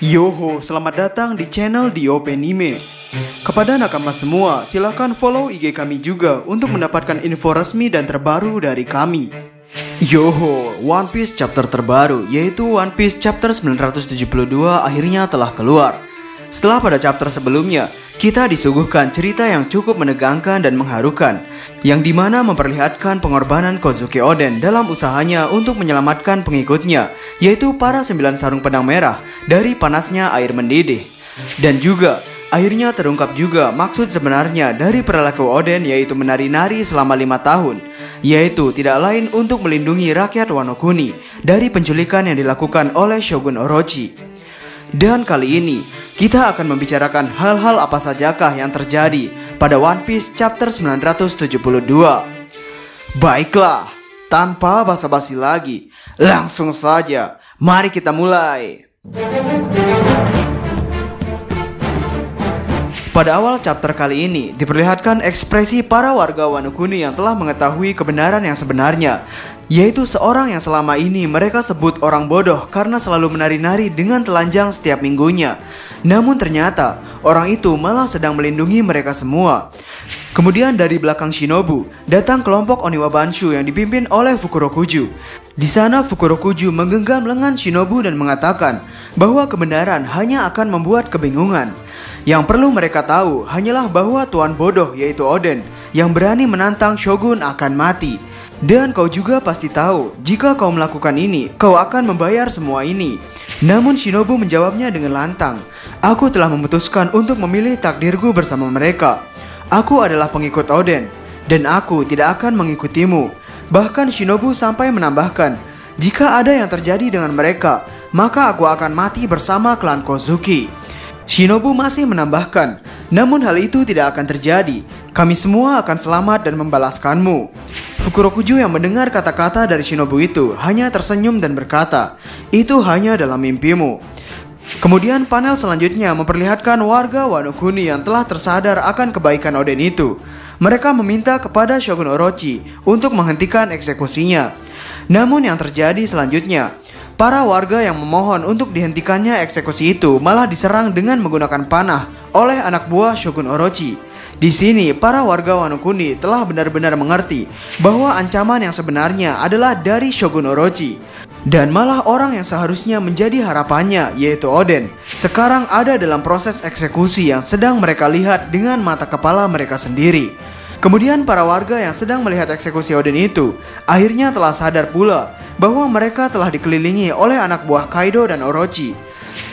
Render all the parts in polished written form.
Yoho, selamat datang di channel Diopenime. Kepada nakama semua, silahkan follow IG kami juga untuk mendapatkan info resmi dan terbaru dari kami. Yoho, One Piece chapter terbaru yaitu One Piece chapter 972 akhirnya telah keluar. Setelah pada chapter sebelumnya, kita disuguhkan cerita yang cukup menegangkan dan mengharukan, yang dimana memperlihatkan pengorbanan Kozuki Oden dalam usahanya untuk menyelamatkan pengikutnya, yaitu para 9 sarung pedang merah dari panasnya air mendidih. Dan juga, akhirnya terungkap juga maksud sebenarnya dari perilaku Oden, yaitu menari-nari selama 5 tahun, yaitu tidak lain untuk melindungi rakyat Wano Kuni dari penculikan yang dilakukan oleh Shogun Orochi. Dan kali ini, kita akan membicarakan hal-hal apa sajakah yang terjadi pada One Piece chapter 972. Baiklah, tanpa basa-basi lagi, langsung saja, mari kita mulai. Pada awal chapter kali ini, diperlihatkan ekspresi para warga Wano Kuni yang telah mengetahui kebenaran yang sebenarnya, yaitu seorang yang selama ini mereka sebut orang bodoh karena selalu menari-nari dengan telanjang setiap minggunya. Namun ternyata, orang itu malah sedang melindungi mereka semua. Kemudian dari belakang Shinobu, datang kelompok Oniwa Banshu yang dipimpin oleh Fukurokuju. Di sana Fukurokuju menggenggam lengan Shinobu dan mengatakan bahwa kebenaran hanya akan membuat kebingungan. Yang perlu mereka tahu hanyalah bahwa tuan bodoh yaitu Oden yang berani menantang Shogun akan mati. Dan kau juga pasti tahu, jika kau melakukan ini, kau akan membayar semua ini. Namun Shinobu menjawabnya dengan lantang, aku telah memutuskan untuk memilih takdirku bersama mereka. Aku adalah pengikut Oden, dan aku tidak akan mengikutimu. Bahkan Shinobu sampai menambahkan, jika ada yang terjadi dengan mereka, maka aku akan mati bersama klan Kozuki. Shinobu masih menambahkan, namun hal itu tidak akan terjadi. Kami semua akan selamat dan membalaskanmu. Fukurokuju yang mendengar kata-kata dari Shinobu itu hanya tersenyum dan berkata, itu hanya dalam mimpimu. Kemudian panel selanjutnya memperlihatkan warga Wano Kuni yang telah tersadar akan kebaikan Oden itu. Mereka meminta kepada Shogun Orochi untuk menghentikan eksekusinya. Namun yang terjadi selanjutnya, para warga yang memohon untuk dihentikannya eksekusi itu malah diserang dengan menggunakan panah oleh anak buah Shogun Orochi. Di sini, para warga Wano Kuni telah benar-benar mengerti bahwa ancaman yang sebenarnya adalah dari Shogun Orochi. Dan malah orang yang seharusnya menjadi harapannya, yaitu Oden, sekarang ada dalam proses eksekusi yang sedang mereka lihat dengan mata kepala mereka sendiri. Kemudian para warga yang sedang melihat eksekusi Oden itu akhirnya telah sadar pula bahwa mereka telah dikelilingi oleh anak buah Kaido dan Orochi.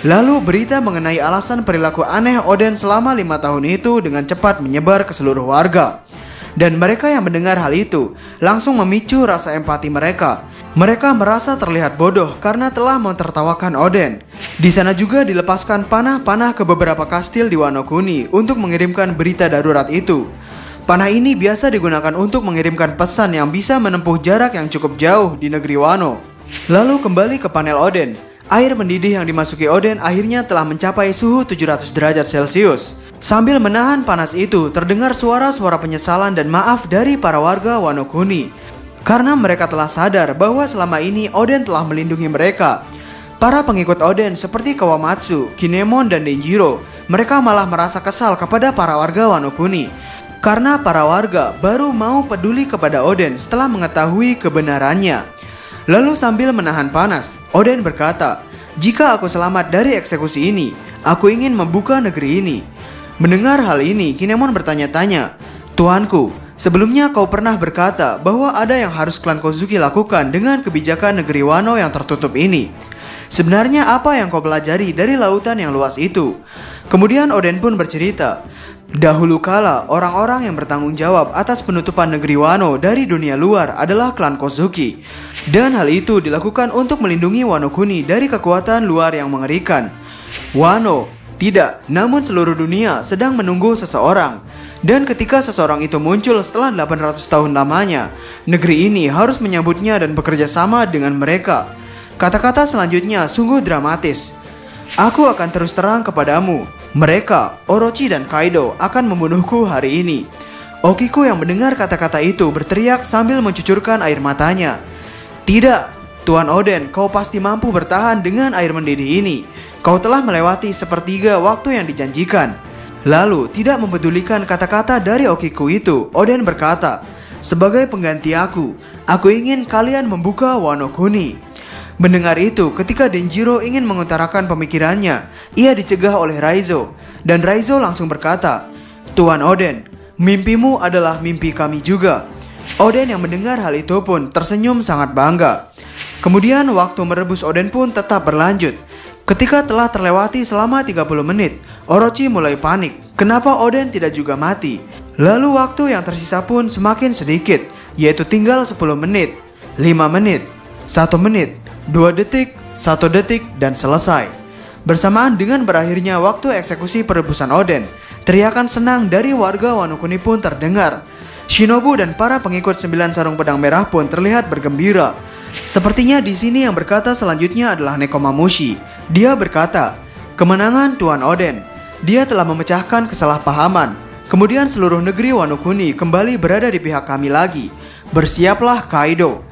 Lalu berita mengenai alasan perilaku aneh Oden selama 5 tahun itu dengan cepat menyebar ke seluruh warga. Dan mereka yang mendengar hal itu langsung memicu rasa empati mereka. Mereka merasa terlihat bodoh karena telah mentertawakan Oden. Di sana juga dilepaskan panah-panah ke beberapa kastil di Wano Kuni untuk mengirimkan berita darurat itu. Panah ini biasa digunakan untuk mengirimkan pesan yang bisa menempuh jarak yang cukup jauh di negeri Wano. Lalu kembali ke panel Oden. Air mendidih yang dimasuki Oden akhirnya telah mencapai suhu 700 derajat Celcius. Sambil menahan panas itu, terdengar suara-suara penyesalan dan maaf dari para warga Wano Kuni. Karena mereka telah sadar bahwa selama ini Oden telah melindungi mereka. Para pengikut Oden seperti Kawamatsu, Kinemon, dan Denjiro, mereka malah merasa kesal kepada para warga Wano Kuni. Karena para warga baru mau peduli kepada Oden setelah mengetahui kebenarannya. Lalu sambil menahan panas, Oden berkata, jika aku selamat dari eksekusi ini, aku ingin membuka negeri ini. Mendengar hal ini, Kinemon bertanya-tanya, Tuanku, sebelumnya kau pernah berkata bahwa ada yang harus klan Kozuki lakukan dengan kebijakan negeri Wano yang tertutup ini. Sebenarnya apa yang kau pelajari dari lautan yang luas itu? Kemudian Oden pun bercerita, dahulu kala orang-orang yang bertanggung jawab atas penutupan negeri Wano dari dunia luar adalah klan Kozuki. Dan hal itu dilakukan untuk melindungi Wano Kuni dari kekuatan luar yang mengerikan. Wano tidak, namun seluruh dunia sedang menunggu seseorang. Dan ketika seseorang itu muncul setelah 800 tahun lamanya, negeri ini harus menyambutnya dan bekerja sama dengan mereka. Kata-kata selanjutnya sungguh dramatis. Aku akan terus terang kepadamu. Mereka, Orochi dan Kaido, akan membunuhku hari ini. Okiko yang mendengar kata-kata itu berteriak sambil mencucurkan air matanya. Tidak, Tuan Oden, kau pasti mampu bertahan dengan air mendidih ini. Kau telah melewati sepertiga waktu yang dijanjikan. Lalu, tidak mempedulikan kata-kata dari Okiku itu, Oden berkata, sebagai pengganti aku ingin kalian membuka Wano Kuni. Mendengar itu, ketika Denjiro ingin mengutarakan pemikirannya, ia dicegah oleh Raizo. Dan Raizo langsung berkata, Tuan Oden, mimpimu adalah mimpi kami juga. Oden yang mendengar hal itu pun tersenyum sangat bangga. Kemudian waktu merebus Oden pun tetap berlanjut. Ketika telah terlewati selama 30 menit, Orochi mulai panik. Kenapa Oden tidak juga mati? Lalu waktu yang tersisa pun semakin sedikit, yaitu tinggal 10 menit, 5 menit, 1 menit, 2 detik, 1 detik, dan selesai. Bersamaan dengan berakhirnya waktu eksekusi perebusan Oden, teriakan senang dari warga Wano Kuni pun terdengar. Shinobu dan para pengikut 9 sarung pedang merah pun terlihat bergembira. Sepertinya di sini yang berkata selanjutnya adalah Nekomamushi. Dia berkata, kemenangan Tuan Oden. Dia telah memecahkan kesalahpahaman. Kemudian seluruh negeri Wano Kuni kembali berada di pihak kami lagi. Bersiaplah Kaido.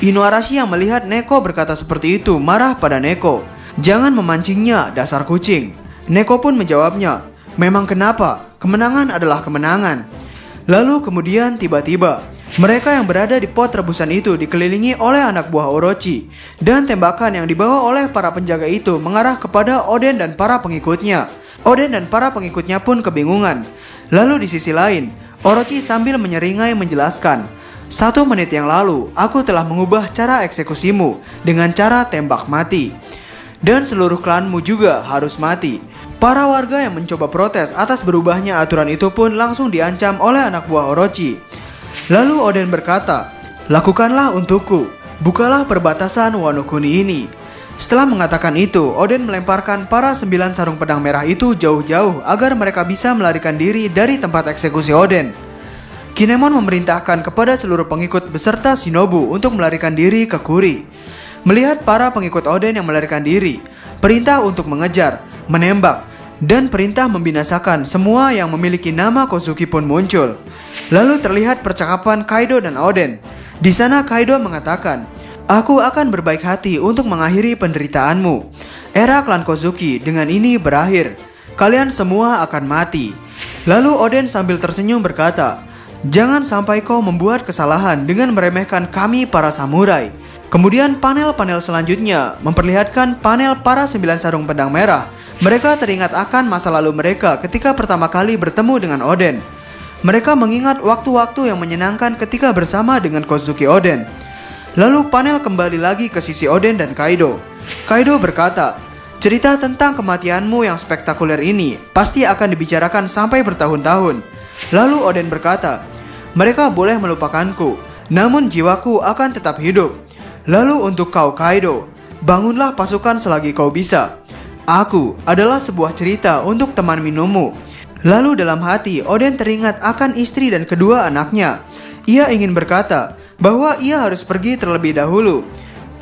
Inuarashi yang melihat Neko berkata seperti itu marah pada Neko. Jangan memancingnya, dasar kucing. Neko pun menjawabnya, memang kenapa? Kemenangan adalah kemenangan. Lalu kemudian tiba-tiba mereka yang berada di pot rebusan itu dikelilingi oleh anak buah Orochi. Dan tembakan yang dibawa oleh para penjaga itu mengarah kepada Oden dan para pengikutnya. Oden dan para pengikutnya pun kebingungan. Lalu di sisi lain, Orochi sambil menyeringai menjelaskan, 1 menit yang lalu aku telah mengubah cara eksekusimu dengan cara tembak mati. Dan seluruh klanmu juga harus mati. Para warga yang mencoba protes atas berubahnya aturan itu pun langsung diancam oleh anak buah Orochi. Lalu Oden berkata, lakukanlah untukku, bukalah perbatasan Wano Kuni ini. Setelah mengatakan itu, Oden melemparkan para 9 sarung pedang merah itu jauh-jauh agar mereka bisa melarikan diri dari tempat eksekusi Oden. Kinemon memerintahkan kepada seluruh pengikut beserta Shinobu untuk melarikan diri ke Kuri. Melihat para pengikut Oden yang melarikan diri, perintah untuk mengejar, menembak, dan perintah membinasakan semua yang memiliki nama Kozuki pun muncul. Lalu terlihat percakapan Kaido dan Oden. Di sana Kaido mengatakan, aku akan berbaik hati untuk mengakhiri penderitaanmu. Era klan Kozuki dengan ini berakhir. Kalian semua akan mati. Lalu Oden sambil tersenyum berkata, jangan sampai kau membuat kesalahan dengan meremehkan kami para samurai. Kemudian panel-panel selanjutnya memperlihatkan panel para 9 sarung pedang merah. Mereka teringat akan masa lalu mereka ketika pertama kali bertemu dengan Oden. Mereka mengingat waktu-waktu yang menyenangkan ketika bersama dengan Kozuki Oden. Lalu panel kembali lagi ke sisi Oden dan Kaido. Kaido berkata, cerita tentang kematianmu yang spektakuler ini pasti akan dibicarakan sampai bertahun-tahun. Lalu Oden berkata, mereka boleh melupakanku, namun jiwaku akan tetap hidup. Lalu untuk kau Kaido, bangunlah pasukan selagi kau bisa. Aku adalah sebuah cerita untuk teman minummu. Lalu dalam hati Oden teringat akan istri dan kedua anaknya. Ia ingin berkata bahwa ia harus pergi terlebih dahulu.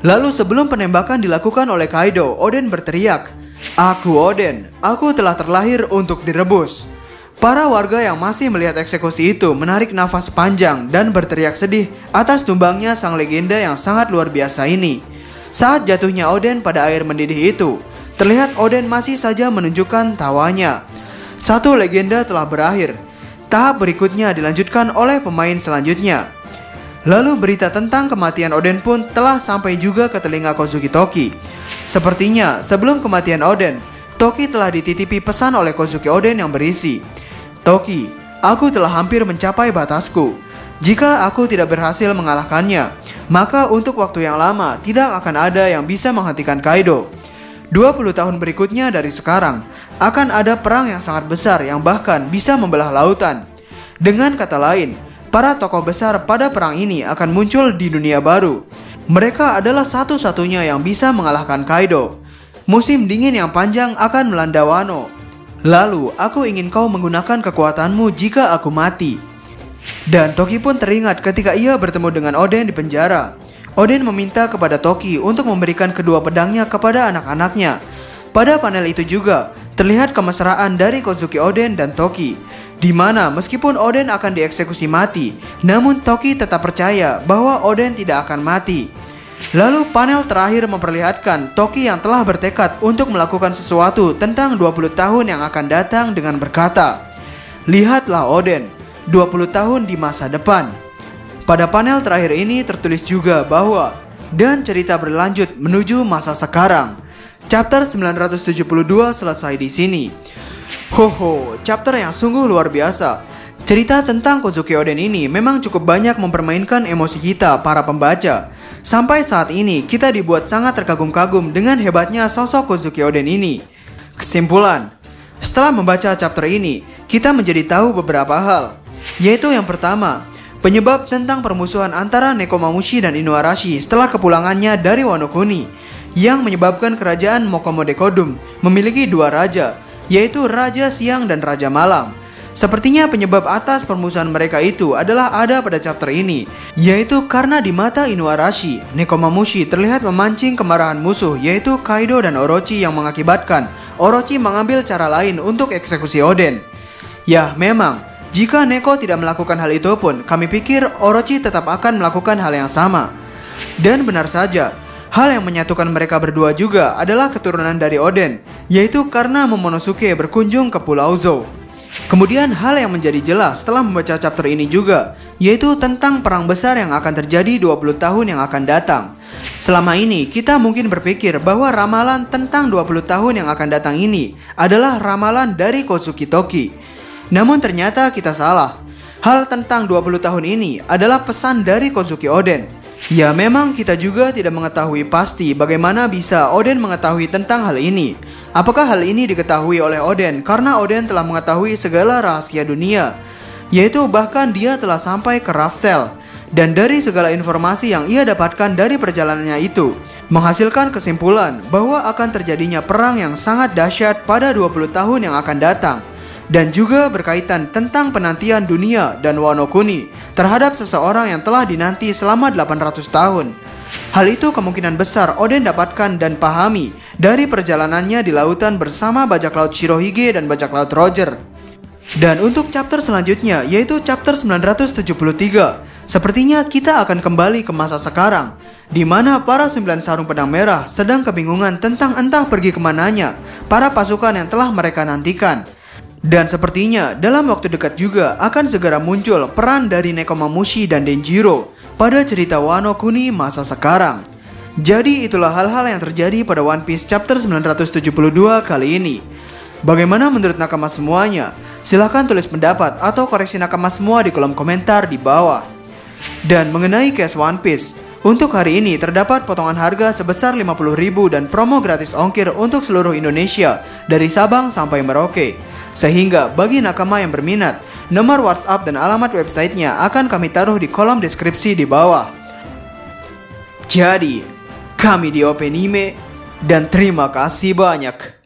Lalu sebelum penembakan dilakukan oleh Kaido, Oden berteriak, aku Oden, aku telah terlahir untuk direbus. Para warga yang masih melihat eksekusi itu menarik nafas panjang dan berteriak sedih atas tumbangnya sang legenda yang sangat luar biasa ini. Saat jatuhnya Oden pada air mendidih itu, terlihat Oden masih saja menunjukkan tawanya. Satu legenda telah berakhir. Tahap berikutnya dilanjutkan oleh pemain selanjutnya. Lalu berita tentang kematian Oden pun telah sampai juga ke telinga Kozuki Toki. Sepertinya sebelum kematian Oden, Toki telah dititipi pesan oleh Kozuki Oden yang berisi, Toki, aku telah hampir mencapai batasku. Jika aku tidak berhasil mengalahkannya, maka untuk waktu yang lama tidak akan ada yang bisa menghentikan Kaido. 20 tahun berikutnya dari sekarang, akan ada perang yang sangat besar yang bahkan bisa membelah lautan. Dengan kata lain, para tokoh besar pada perang ini akan muncul di dunia baru. Mereka adalah satu-satunya yang bisa mengalahkan Kaido. Musim dingin yang panjang akan melanda Wano. Lalu, aku ingin kau menggunakan kekuatanmu jika aku mati. Dan Toki pun teringat ketika ia bertemu dengan Oden di penjara. Oden meminta kepada Toki untuk memberikan kedua pedangnya kepada anak-anaknya. Pada panel itu juga, terlihat kemesraan dari Kozuki Oden dan Toki, di mana meskipun Oden akan dieksekusi mati, namun Toki tetap percaya bahwa Oden tidak akan mati. Lalu panel terakhir memperlihatkan Toki yang telah bertekad untuk melakukan sesuatu tentang 20 tahun yang akan datang dengan berkata, "Lihatlah Oden, 20 tahun di masa depan." Pada panel terakhir ini tertulis juga bahwa dan cerita berlanjut menuju masa sekarang. Chapter 972 selesai di sini. Chapter yang sungguh luar biasa. Cerita tentang Kozuki Oden ini memang cukup banyak mempermainkan emosi kita para pembaca. Sampai saat ini kita dibuat sangat terkagum-kagum dengan hebatnya sosok Kozuki Oden ini. Kesimpulan, setelah membaca chapter ini, kita menjadi tahu beberapa hal. Yaitu yang pertama, penyebab tentang permusuhan antara Nekomamushi dan Inuarashi setelah kepulangannya dari Wano Kuni, yang menyebabkan kerajaan Mokomode Kodum memiliki dua raja, yaitu Raja Siang dan Raja Malam. Sepertinya penyebab atas permusuhan mereka itu adalah ada pada chapter ini, yaitu karena di mata Inuarashi, Nekomamushi terlihat memancing kemarahan musuh, yaitu Kaido dan Orochi, yang mengakibatkan Orochi mengambil cara lain untuk eksekusi Oden. Ya, memang jika Neko tidak melakukan hal itu pun, kami pikir Orochi tetap akan melakukan hal yang sama. Dan benar saja, hal yang menyatukan mereka berdua juga adalah keturunan dari Oden, yaitu karena Momonosuke berkunjung ke Pulau Zou. Kemudian hal yang menjadi jelas setelah membaca chapter ini juga, yaitu tentang perang besar yang akan terjadi 20 tahun yang akan datang. Selama ini kita mungkin berpikir bahwa ramalan tentang 20 tahun yang akan datang ini adalah ramalan dari Kozuki Toki. Namun ternyata kita salah. Hal tentang 20 tahun ini adalah pesan dari Kozuki Oden. Ya, memang kita juga tidak mengetahui pasti bagaimana bisa Oden mengetahui tentang hal ini. Apakah hal ini diketahui oleh Oden karena Oden telah mengetahui segala rahasia dunia, yaitu bahkan dia telah sampai ke Raftel. Dan dari segala informasi yang ia dapatkan dari perjalanannya itu, menghasilkan kesimpulan bahwa akan terjadinya perang yang sangat dahsyat pada 20 tahun yang akan datang. Dan juga berkaitan tentang penantian dunia dan Wano Kuni terhadap seseorang yang telah dinanti selama 800 tahun. Hal itu kemungkinan besar Oden dapatkan dan pahami dari perjalanannya di lautan bersama bajak laut Shirohige dan bajak laut Roger. Dan untuk chapter selanjutnya, yaitu chapter 973, sepertinya kita akan kembali ke masa sekarang, di mana para 9 sarung pedang merah sedang kebingungan tentang entah pergi kemananya para pasukan yang telah mereka nantikan. Dan sepertinya dalam waktu dekat juga akan segera muncul peran dari Nekomamushi dan Denjiro pada cerita Wano Kuni masa sekarang. Jadi itulah hal-hal yang terjadi pada One Piece chapter 972 kali ini. Bagaimana menurut nakama semuanya? Silahkan tulis pendapat atau koreksi nakama semua di kolom komentar di bawah. Dan mengenai cash One Piece, untuk hari ini terdapat potongan harga sebesar 50.000 dan promo gratis ongkir untuk seluruh Indonesia dari Sabang sampai Merauke. Sehingga bagi nakama yang berminat, nomor WhatsApp dan alamat websitenya akan kami taruh di kolom deskripsi di bawah. Jadi, kami di Openime dan terima kasih banyak.